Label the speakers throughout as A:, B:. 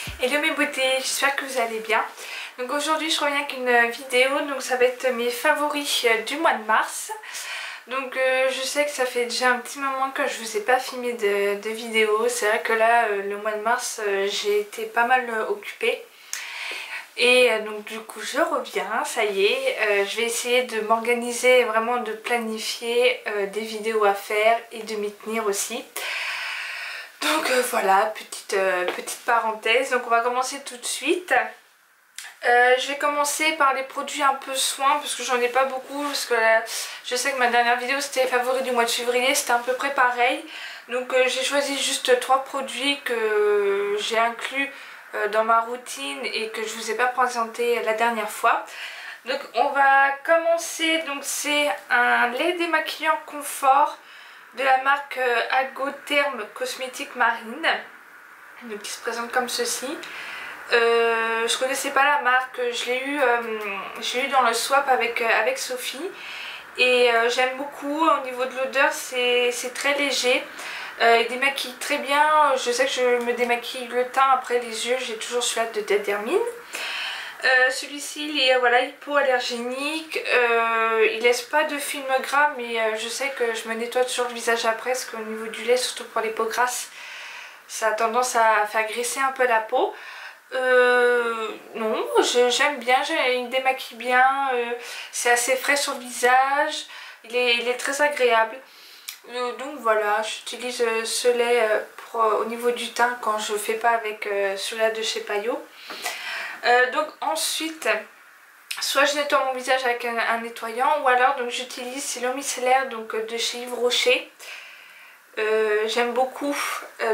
A: Hello mes beautés, j'espère que vous allez bien. Donc aujourd'hui je reviens avec une vidéo, donc ça va être mes favoris du mois de mars. Donc je sais que ça fait déjà un petit moment que je vous ai pas filmé de vidéo. C'est vrai que là le mois de mars j'ai été pas mal occupée. Et donc du coup je reviens, ça y est, je vais essayer de m'organiser, vraiment de planifier des vidéos à faire et de m'y tenir aussi. Donc voilà, petite parenthèse, donc on va commencer tout de suite. Je vais commencer par les produits un peu soins parce que j'en ai pas beaucoup, parce que je sais que ma dernière vidéo c'était favori du mois de février, c'était à peu près pareil. Donc j'ai choisi juste 3 produits que j'ai inclus dans ma routine et que je vous ai pas présenté la dernière fois. Donc on va commencer, donc c'est un lait démaquillant confort de la marque Algotherm Cosmétique Marine, donc qui se présente comme ceci. Je connaissais pas la marque, je l'ai eu dans le swap avec Sophie et j'aime beaucoup. Au niveau de l'odeur c'est très léger, il démaquille très bien. Je sais que je me démaquille le teint, après les yeux j'ai toujours celui-là de Dermine. Celui-ci il est voilà, hypoallergénique, il laisse pas de film gras, mais je sais que je me nettoie toujours le visage après parce qu'au niveau du lait, surtout pour les peaux grasses, ça a tendance à faire graisser un peu la peau. Non, j'aime bien, il démaquille bien, c'est assez frais sur le visage, il est très agréable. Donc voilà, j'utilise ce lait au niveau du teint quand je fais pas avec celui-là de chez Payot. Donc ensuite, soit je nettoie mon visage avec un nettoyant, ou alors donc j'utilise, c'est l'eau micellaire donc de chez Yves Rocher. J'aime beaucoup,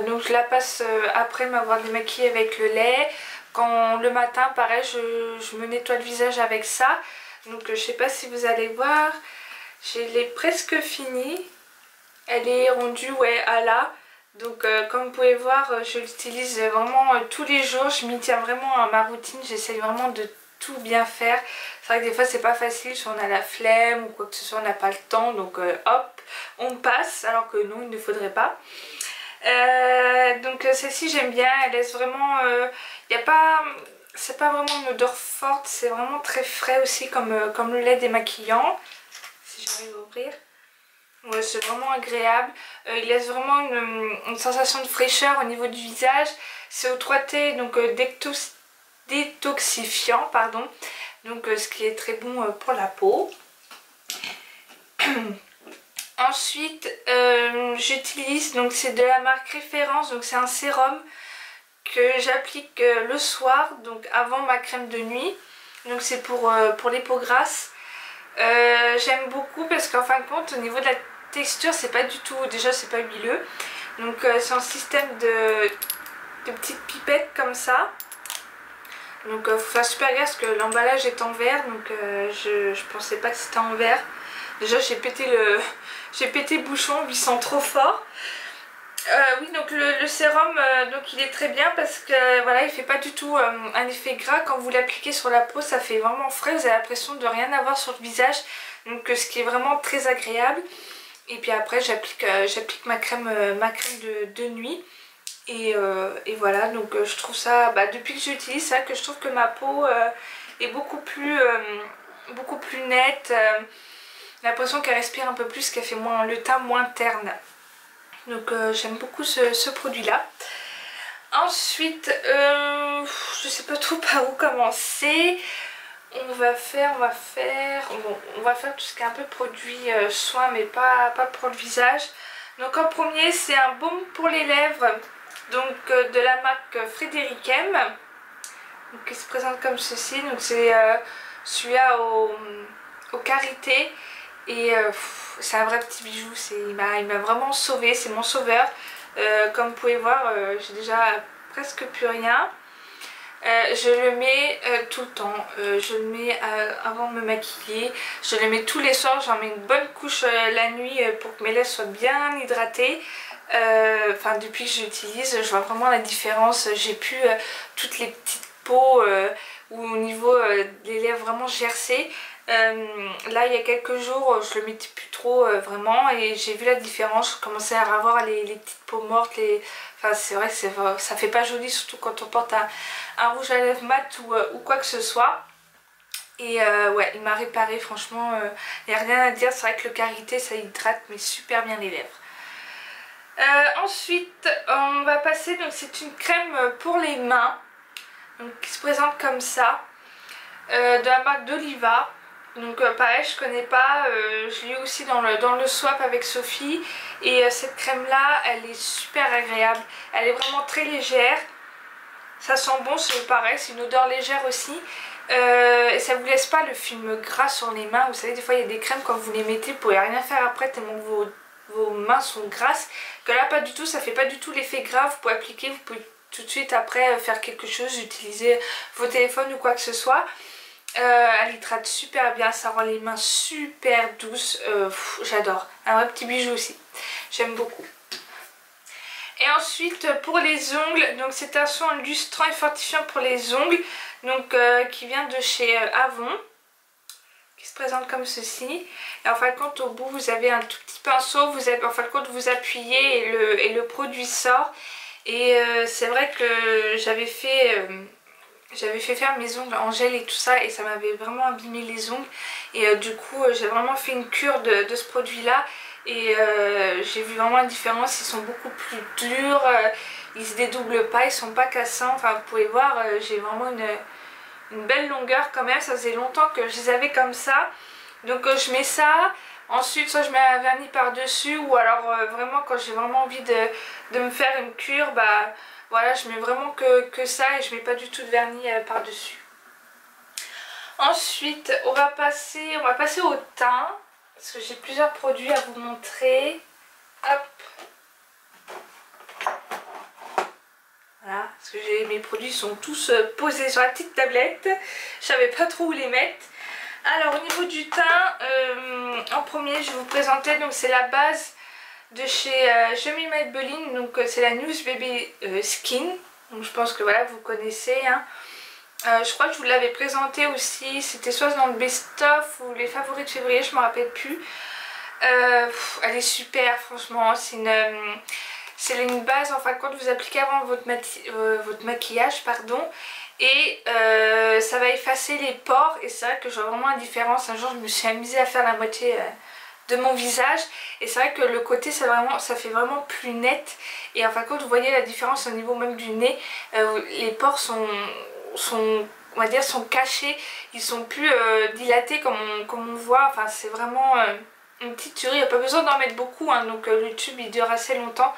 A: donc je la passe après m'avoir démaquillée avec le lait. Quand le matin pareil je me nettoie le visage avec ça. Donc je sais pas si vous allez voir, je l'ai presque fini, elle est rendue ouais à là. Donc comme vous pouvez voir, je l'utilise vraiment tous les jours, je m'y tiens vraiment à ma routine, j'essaye vraiment de tout bien faire. C'est vrai que des fois c'est pas facile, si on a la flemme ou quoi que ce soit, on n'a pas le temps, donc hop, on passe, alors que non, il ne faudrait pas. Donc celle-ci j'aime bien, elle laisse vraiment, c'est pas vraiment une odeur forte, c'est vraiment très frais aussi comme le lait démaquillant, si j'arrive à ouvrir. Ouais, c'est vraiment agréable, il laisse vraiment une sensation de fraîcheur au niveau du visage. C'est au 3T, donc détoxifiant, pardon, donc ce qui est très bon pour la peau. Ensuite j'utilise, donc c'est de la marque Référence, donc c'est un sérum que j'applique le soir, donc avant ma crème de nuit, donc c'est pour les peaux grasses. J'aime beaucoup parce qu'en fin de compte au niveau de la texture c'est pas du tout, déjà c'est pas huileux, donc c'est un système de petites pipettes comme ça. Donc faut faire super gaffe parce que l'emballage est en verre, donc je pensais pas que c'était en verre. Déjà j'ai pété le bouchon, il sent trop fort. Oui, donc le sérum donc il est très bien parce que voilà, il fait pas du tout un effet gras. Quand vous l'appliquez sur la peau, ça fait vraiment frais, vous avez l'impression de rien avoir sur le visage, donc ce qui est vraiment très agréable. Et puis après j'applique ma crème de nuit. Et voilà, donc je trouve ça, depuis que j'utilise ça, que je trouve que ma peau est beaucoup plus nette, l'impression qu'elle respire un peu plus, qu'elle fait le teint moins terne. Donc j'aime beaucoup ce produit là. Ensuite je sais pas trop par où commencer. On va faire tout ce qui est un peu produit soin, mais pas pour le visage. Donc en premier c'est un baume pour les lèvres, donc de la marque Frédéric M, donc, qui se présente comme ceci. Donc c'est celui-là au karité, et c'est un vrai petit bijou, il m'a vraiment sauvé, c'est mon sauveur. Comme vous pouvez voir, j'ai déjà presque plus rien. Je le mets tout le temps, je le mets avant de me maquiller, je le mets tous les soirs, j'en mets une bonne couche la nuit pour que mes lèvres soient bien hydratées. Enfin depuis que j'utilise, je vois vraiment la différence, j'ai plus toutes les petites peaux ou au niveau des lèvres vraiment gercées. Là il y a quelques jours je le mettais plus trop vraiment, et j'ai vu la différence. Je commençais à avoir les petites peaux mortes, enfin c'est vrai que ça fait pas joli, surtout quand on porte un rouge à lèvres mat ou quoi que ce soit. Et ouais, il m'a réparé, franchement, il n'y a rien à dire. C'est vrai que le Karité ça hydrate mais super bien les lèvres. Ensuite on va passer, donc c'est une crème pour les mains, donc, qui se présente comme ça, de la marque d'Oliva. Donc pareil, je connais pas, je l'ai eu aussi dans le swap avec Sophie, et cette crème là elle est super agréable, elle est vraiment très légère, ça sent bon, c'est pareil, c'est une odeur légère aussi, et ça vous laisse pas le film gras sur les mains. Vous savez, des fois il y a des crèmes quand vous les mettez vous pouvez rien faire après tellement que vos mains sont grasses, que là pas du tout, ça fait pas du tout l'effet gras. Vous pouvez appliquer, vous pouvez tout de suite après faire quelque chose, utiliser vos téléphones ou quoi que ce soit. Elle hydrate super bien, ça rend les mains super douces, j'adore. Un vrai petit bijou aussi, j'aime beaucoup. Et ensuite pour les ongles, donc c'est un soin lustrant et fortifiant pour les ongles, donc qui vient de chez Avon, qui se présente comme ceci. Et en fin de compte, au bout vous avez un tout petit pinceau, en fin de compte vous appuyez et le produit sort. Et c'est vrai que j'avais fait faire mes ongles en gel et tout ça, et ça m'avait vraiment abîmé les ongles. Et du coup j'ai vraiment fait une cure de ce produit là, et j'ai vu vraiment la différence. Ils sont beaucoup plus durs, ils se dédoublent pas, ils sont pas cassants. Enfin vous pouvez voir, j'ai vraiment une belle longueur quand même. Ça faisait longtemps que je les avais comme ça, donc je mets ça. Ensuite soit je mets un vernis par dessus, ou alors vraiment quand j'ai vraiment envie de me faire une cure, bah voilà, je mets vraiment que ça, et je mets pas du tout de vernis par dessus. Ensuite on va passer au teint, parce que j'ai plusieurs produits à vous montrer. Hop, voilà, parce que mes produits sont tous posés sur la petite tablette, je savais pas trop où les mettre. Alors au niveau du teint, en premier je vais vous présenter, donc c'est la base de chez Jemmy Maybelline, donc c'est la News Baby Skin, donc je pense que voilà vous connaissez, hein. Je crois que je vous l'avais présenté aussi, c'était soit dans le best-of ou les favoris de février, je me rappelle plus. Elle est super, franchement, c'est une base en fin de compte, vous appliquez avant votre maquillage, pardon, et ça va effacer les pores. Et c'est vrai que je vois vraiment la différence. Un jour je me suis amusée à faire la moitié de mon visage, et c'est vrai que le côté ça fait vraiment plus net, et en fin de compte vous voyez la différence au niveau même du nez. Les pores sont on va dire sont cachés, ils sont plus dilatés comme on voit. Enfin c'est vraiment une petite tuerie, il n'y a pas besoin d'en mettre beaucoup, hein, donc le tube il dure assez longtemps.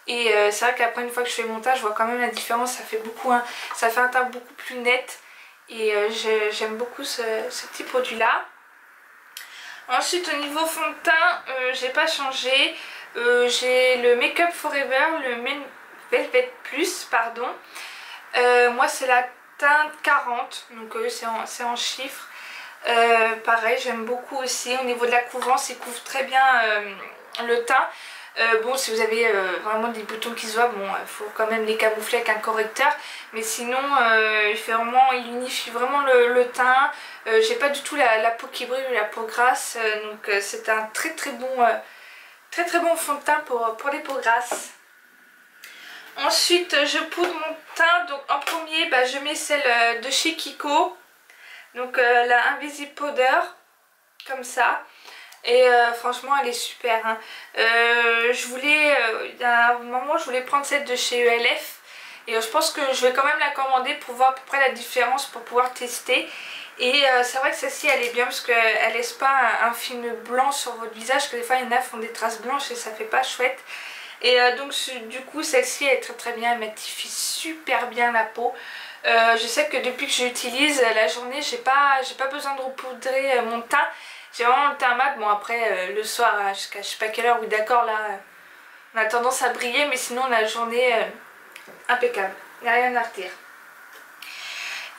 A: Et c'est vrai qu'après une fois que je fais le montage, je vois quand même la différence, ça fait beaucoup, hein, ça fait un teint beaucoup plus net, et j'aime beaucoup ce petit produit là. Ensuite au niveau fond de teint, j'ai pas changé, j'ai le Make Up Forever, le Men Velvet Plus, pardon. Moi c'est la teinte 40, donc c'est en chiffres. Pareil, j'aime beaucoup aussi. Au niveau de la couvrance, il couvre très bien le teint. Bon, si vous avez vraiment des boutons qui se voient, bon, il faut quand même les camoufler avec un correcteur. Mais sinon, il unifie vraiment le teint. J'ai pas du tout la peau qui brille ou la peau grasse. Donc c'est un très bon fond de teint pour les peaux grasses. Ensuite, je poudre mon teint. Donc en premier, bah, je mets celle de chez Kiko. Donc la Invisible Powder, comme ça. Et franchement elle est super, hein. Il y a un moment je voulais prendre celle de chez ELF, et je pense que je vais quand même la commander pour voir à peu près la différence, pour pouvoir tester. Et c'est vrai que celle-ci elle est bien, parce qu'elle laisse pas un film blanc sur votre visage, parce que des fois il y en a qui font des traces blanches et ça fait pas chouette. Et donc du coup celle-ci elle est très bien, elle mattifie super bien la peau. Je sais que depuis que j'utilise la journée, j'ai pas besoin de repoudrer mon teint. J'ai vraiment le teint mat. Bon après le soir jusqu'à je sais pas quelle heure, oui d'accord, là on a tendance à briller, mais sinon la journée impeccable, il n'y a rien à redire.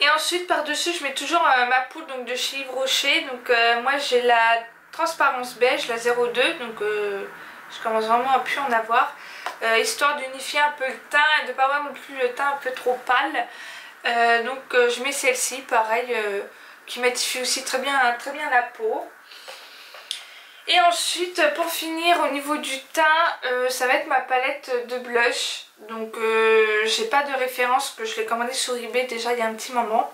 A: Et ensuite par dessus je mets toujours ma poudre donc, de chez Yves Rocher. Donc moi j'ai la transparence beige, la 02, donc je commence vraiment à plus en avoir, histoire d'unifier un peu le teint et de ne pas avoir non plus le teint un peu trop pâle. Donc je mets celle-ci, pareil, qui mattifie aussi très bien la peau. Et ensuite, pour finir, au niveau du teint, ça va être ma palette de blush. Donc j'ai pas de référence, que je l'ai commandé sur eBay déjà il y a un petit moment.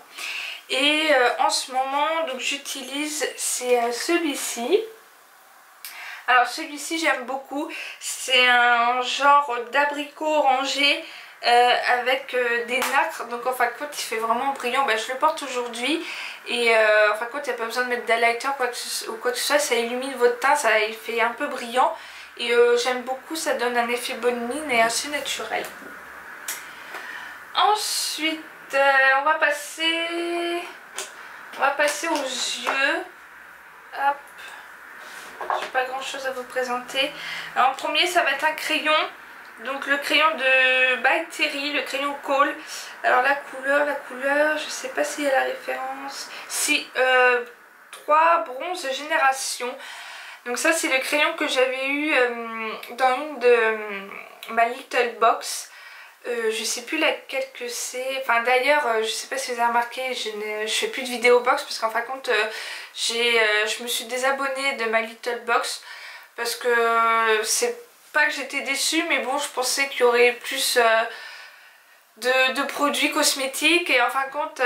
A: Et en ce moment, donc j'utilise, c'est celui-ci. Alors celui-ci j'aime beaucoup, c'est un genre d'abricot orangé avec des nacres, donc en fin de compte il fait vraiment brillant. Je le porte aujourd'hui et en fin de compte il n'y a pas besoin de mettre d'highlighter ou quoi que ce soit, ça illumine votre teint, ça il fait un peu brillant et j'aime beaucoup, ça donne un effet bonne mine et assez naturel. Ensuite on va passer aux yeux. Hop. J'ai pas grand chose à vous présenter. Alors en premier ça va être un crayon. Donc le crayon de By Terry, le crayon Kohl. Alors la couleur, je sais pas s'il y a la référence. Si, 3 bronze génération. Donc ça c'est le crayon que j'avais eu dans une de ma Little Box. Je sais plus laquelle que c'est. Enfin d'ailleurs, je sais pas si vous avez remarqué, je fais plus de vidéo box parce qu'en fin de compte, je me suis désabonnée de ma Little Box parce que c'est pas que j'étais déçue, mais bon, je pensais qu'il y aurait plus de produits cosmétiques et en fin de compte,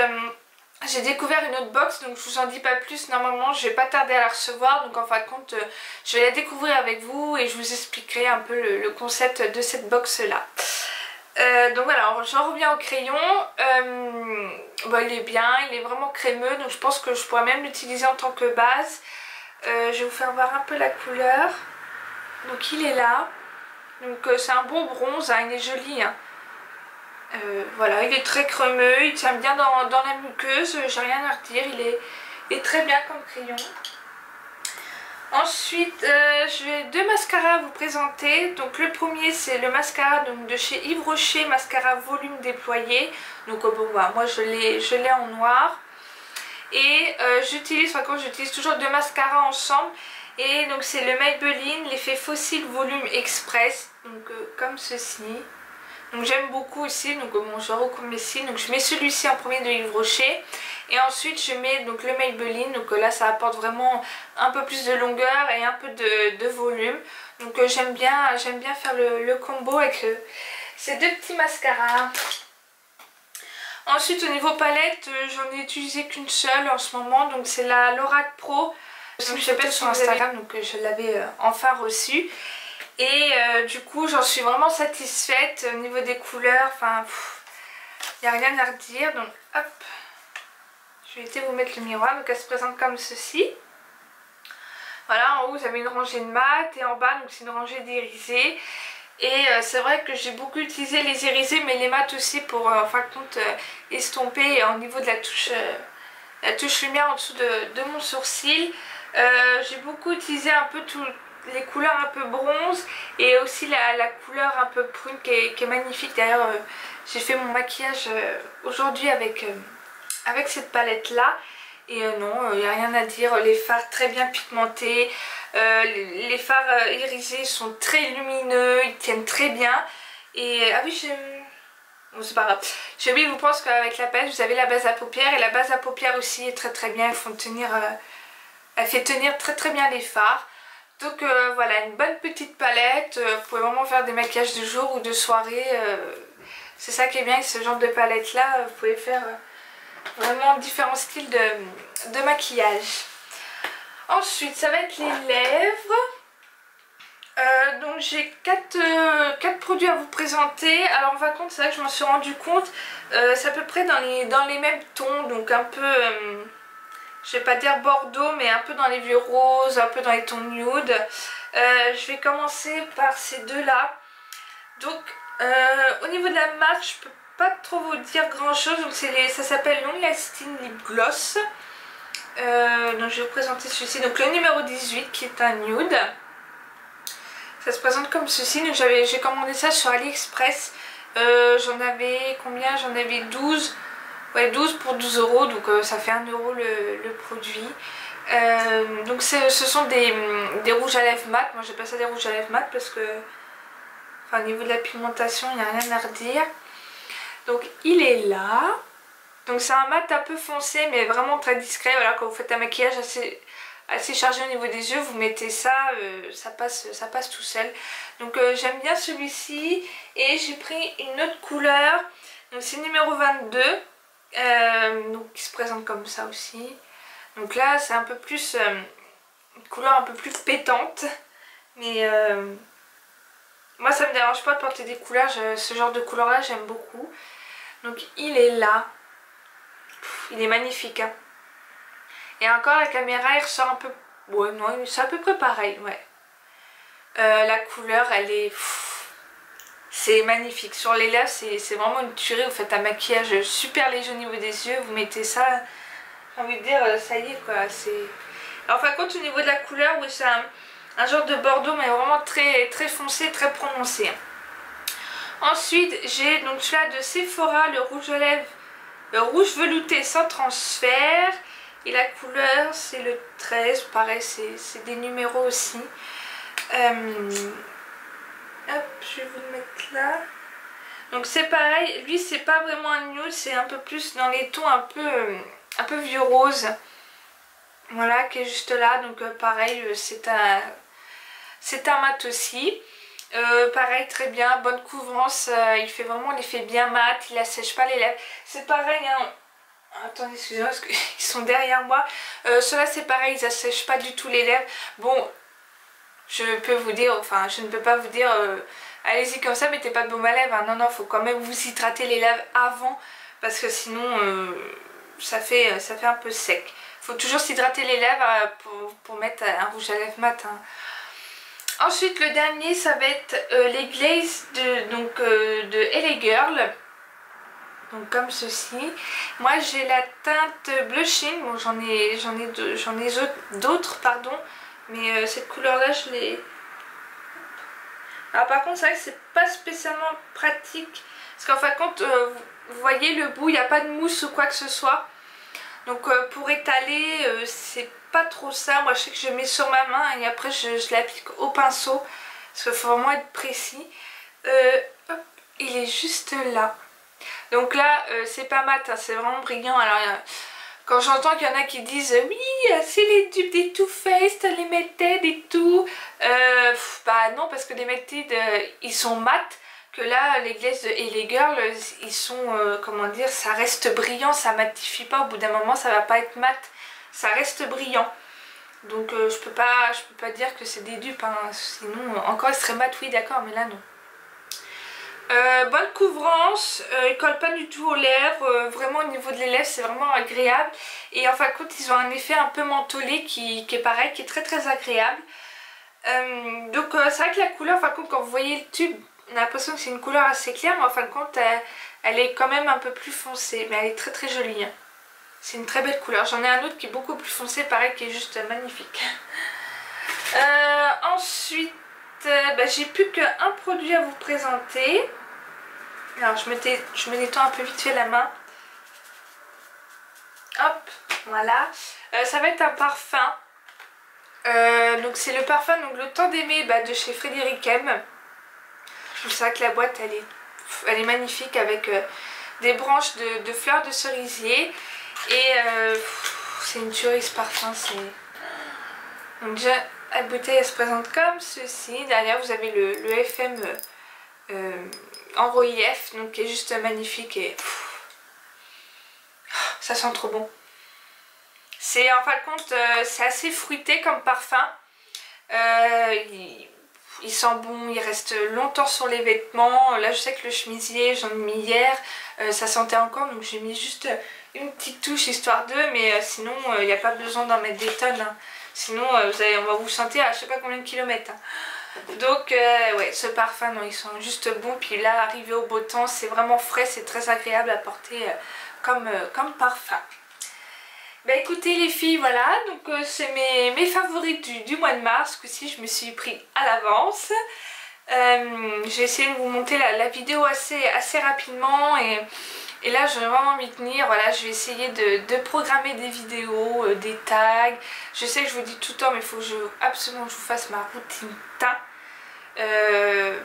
A: j'ai découvert une autre box, donc je vous en dis pas plus. Normalement, je vais pas tarder à la recevoir, donc en fin de compte, je vais la découvrir avec vous et je vous expliquerai un peu le concept de cette box là. Donc voilà, j'en reviens au crayon. Il est bien, il est vraiment crémeux, donc je pense que je pourrais même l'utiliser en tant que base. Je vais vous faire voir un peu la couleur. Donc il est là. Donc c'est un bon bronze, hein, il est joli. Hein. Voilà, il est très crémeux, il tient bien dans la muqueuse, j'ai rien à redire, il est très bien comme crayon. Ensuite, j'ai 2 mascaras à vous présenter. Donc le premier c'est le mascara donc, de chez Yves Rocher, mascara volume déployé. Donc bon, voilà, moi je l'ai en noir. Et j'utilise toujours 2 mascaras ensemble. Et donc c'est le Maybelline, l'effet fossile volume express. Donc comme ceci. Donc j'aime beaucoup aussi, donc bon, je recommande ici. Donc je mets celui-ci en premier de Yves Rocher. Et ensuite je mets donc le Maybelline, donc là ça apporte vraiment un peu plus de longueur et un peu de volume. Donc j'aime bien faire le combo avec ces 2 petits mascaras. Ensuite au niveau palette, j'en ai utilisé qu'une seule en ce moment, donc c'est la Lorac Pro. Donc je l'ai sur Instagram, donc je l'avais enfin reçue. Et du coup j'en suis vraiment satisfaite au niveau des couleurs, enfin il n'y a rien à redire. Donc hop, je vais essayer de vous mettre le miroir, donc elle se présente comme ceci. Voilà, en haut vous avez une rangée de mat et en bas donc c'est une rangée d'irisés. Et c'est vrai que j'ai beaucoup utilisé les irisés mais les mats aussi pour en fin de compte estomper au niveau de la touche lumière en dessous de mon sourcil. J'ai beaucoup utilisé un peu les couleurs un peu bronze et aussi la couleur un peu prune qui est magnifique. D'ailleurs j'ai fait mon maquillage aujourd'hui avec cette palette là et non, il n'y a rien à dire. Les fards très bien pigmentés, les fards irisés sont très lumineux, ils tiennent très bien. Et ah oui, bon, c'est pas grave, j'ai oublié de vous penser qu'avec la palette vous avez la base à paupières et la base à paupières aussi est très bien. Elle fait tenir très bien les fards. Donc voilà, une bonne petite palette, vous pouvez vraiment faire des maquillages de jour ou de soirée, c'est ça qui est bien avec ce genre de palette là, vous pouvez faire vraiment différents styles de maquillage. Ensuite ça va être les lèvres, donc j'ai 4 produits à vous présenter. Alors en fin de compte c'est vrai que je m'en suis rendu compte, c'est à peu près dans les mêmes tons, donc un peu... je vais pas dire bordeaux mais un peu dans les vieux roses, un peu dans les tons nude. Je vais commencer par ces 2 là. Donc au niveau de la marque je peux pas trop vous dire grand chose. Donc ça s'appelle Long Lasting Lip Gloss. Donc je vais vous présenter celui-ci. Donc le numéro 18 qui est un nude. Ça se présente comme ceci. Donc j'ai commandé ça sur AliExpress. J'en avais combien? J'en avais 12. Ouais, 12 pour 12 €, donc ça fait 1 € le produit. Donc ce sont des rouges à lèvres mat. Moi j'appelle ça des rouges à lèvres mat parce que au niveau de la pigmentation il n'y a rien à redire. Donc il est là. Donc c'est un mat un peu foncé mais vraiment très discret. Voilà, quand vous faites un maquillage assez chargé au niveau des yeux, vous mettez ça, ça passe tout seul. Donc j'aime bien celui-ci et j'ai pris une autre couleur. Donc c'est numéro 22, donc qui se présente comme ça aussi. Donc là c'est un peu plus, une couleur un peu plus pétante. Mais moi ça me dérange pas de porter des couleurs, ce genre de couleur là j'aime beaucoup. Donc il est là, il est magnifique hein. Et encore la caméra elle ressort un peu, ouais non c'est à peu près pareil, ouais. La couleur elle est, c'est magnifique. Sur les lèvres c'est vraiment une tuerie, vous faites un maquillage super léger au niveau des yeux, vous mettez ça, j'ai envie de dire ça y est quoi. Alors par contre au niveau de la couleur, oui c'est un genre de bordeaux mais vraiment très foncé, très prononcé. Ensuite j'ai donc celui-là de Sephora, le rouge à lèvres, le rouge velouté sans transfert. Et la couleur c'est le 13, pareil c'est des numéros aussi. Hop, je vais vous le mettre là. Donc c'est pareil, lui c'est pas vraiment un nude, c'est un peu plus dans les tons un peu vieux rose. Voilà, qui est juste là, donc pareil c'est un mat aussi. Pareil, très bien, bonne couvrance, il fait vraiment l'effet bien mat, il assèche pas les lèvres. C'est pareil, hein. Attendez, excusez-moi parce qu'ils sont derrière moi. Ceux-là c'est pareil, ils assèchent pas du tout les lèvres. Bon, je peux vous dire, enfin je ne peux pas vous dire allez-y comme ça, mettez pas de baume à lèvres. Hein. Non, non, faut quand même vous hydrater les lèvres avant parce que sinon ça fait un peu sec. Faut toujours s'hydrater les lèvres pour mettre un rouge à lèvres mat. Hein. Ensuite, le dernier, ça va être les glazes de LA Girl. Donc comme ceci. Moi j'ai la teinte blushing. Bon j'en ai d'autres pardon. Mais cette couleur là je l'ai. Alors par contre c'est vrai que c'est pas spécialement pratique. Parce qu'en fin de compte vous voyez le bout, il n'y a pas de mousse ou quoi que ce soit. Donc pour étaler c'est pas trop ça. Moi je sais que je mets sur ma main et après je l'applique au pinceau. Parce qu'il faut vraiment être précis. Hop, il est juste là. Donc là c'est pas mat, hein, c'est vraiment brillant. Alors quand j'entends qu'il y en a qui disent oui c'est les dupes des Too Faced, les Melted et tout, bah non parce que les Melted ils sont mat. Que là les glazes et les girls ils sont comment dire, ça reste brillant, ça matifie pas, au bout d'un moment ça va pas être mat, ça reste brillant. Donc je peux pas dire que c'est des dupes hein. Sinon encore ils seraient mat, oui d'accord, mais là non. Bonne couvrance, il colle pas du tout aux lèvres, vraiment au niveau des lèvres c'est vraiment agréable. Et en fin de compte ils ont un effet un peu mentholé qui est pareil, qui est très agréable. Donc c'est vrai que la couleur, en fin de compte quand vous voyez le tube, on a l'impression que c'est une couleur assez claire, mais en fin de compte elle est quand même un peu plus foncée, mais elle est très jolie. Hein. C'est une très belle couleur. J'en ai un autre qui est beaucoup plus foncé, pareil, qui est juste magnifique. Ensuite, bah, j'ai plus qu'un produit à vous présenter. Alors je me détends un peu vite fait la main. Hop, voilà. Ça va être un parfum. Donc c'est le parfum donc, Le Temps d'aimer de chez Frédéric M. Je trouve ça que la boîte elle est magnifique avec des branches de fleurs de cerisier. Et c'est une tuerie ce parfum. Donc déjà la bouteille elle se présente comme ceci. Derrière vous avez le FM en relief, donc qui est juste magnifique et ça sent trop bon. C'est en fin de compte c'est assez fruité comme parfum. Il sent bon, il reste longtemps sur les vêtements. Là je sais que le chemisier j'en ai mis hier, ça sentait encore donc j'ai mis juste une petite touche histoire d'eux, mais sinon il n'y a pas besoin d'en mettre des tonnes. Hein. Sinon on va vous sentir à je sais pas combien de kilomètres. Hein. Donc ouais, ce parfum non, ils sont juste bons. Puis là arrivé au beau temps c'est vraiment frais, c'est très agréable à porter comme parfum. Bah écoutez les filles, voilà, donc c'est mes favoris du mois de mars. Ce coup-ci je me suis pris à l'avance. J'ai essayé de vous monter la vidéo assez rapidement et là je vais vraiment m'y tenir. Voilà, je vais essayer de programmer des vidéos, des tags. Je sais que je vous dis tout le temps mais il faut absolument que je vous fasse ma routine teint.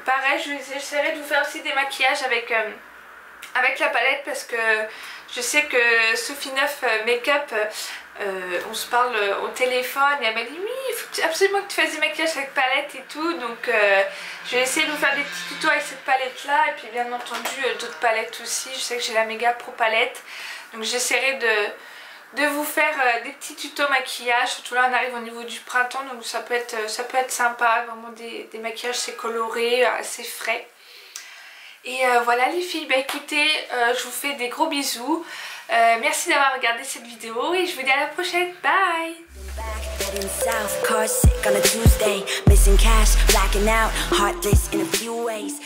A: Pareil, j'essaierai de vous faire aussi des maquillages avec la palette parce que Je sais que Sophie Neuf Make-up, on se parle au téléphone et elle m'a dit oui, il faut absolument que tu fasses du maquillage avec palette et tout. Donc je vais essayer de vous faire des petits tutos avec cette palette là. Et puis bien entendu d'autres palettes aussi. Je sais que j'ai la Mega Pro palette. Donc j'essaierai de vous faire des petits tutos maquillage. Surtout là on arrive au niveau du printemps. Donc ça peut être sympa. Vraiment des maquillages assez colorés, assez frais. Et voilà les filles, bah écoutez, je vous fais des gros bisous. Merci d'avoir regardé cette vidéo et je vous dis à la prochaine. Bye. Heading south, car sick on a Tuesday, missing cash, blacking out, heartless in a few ways.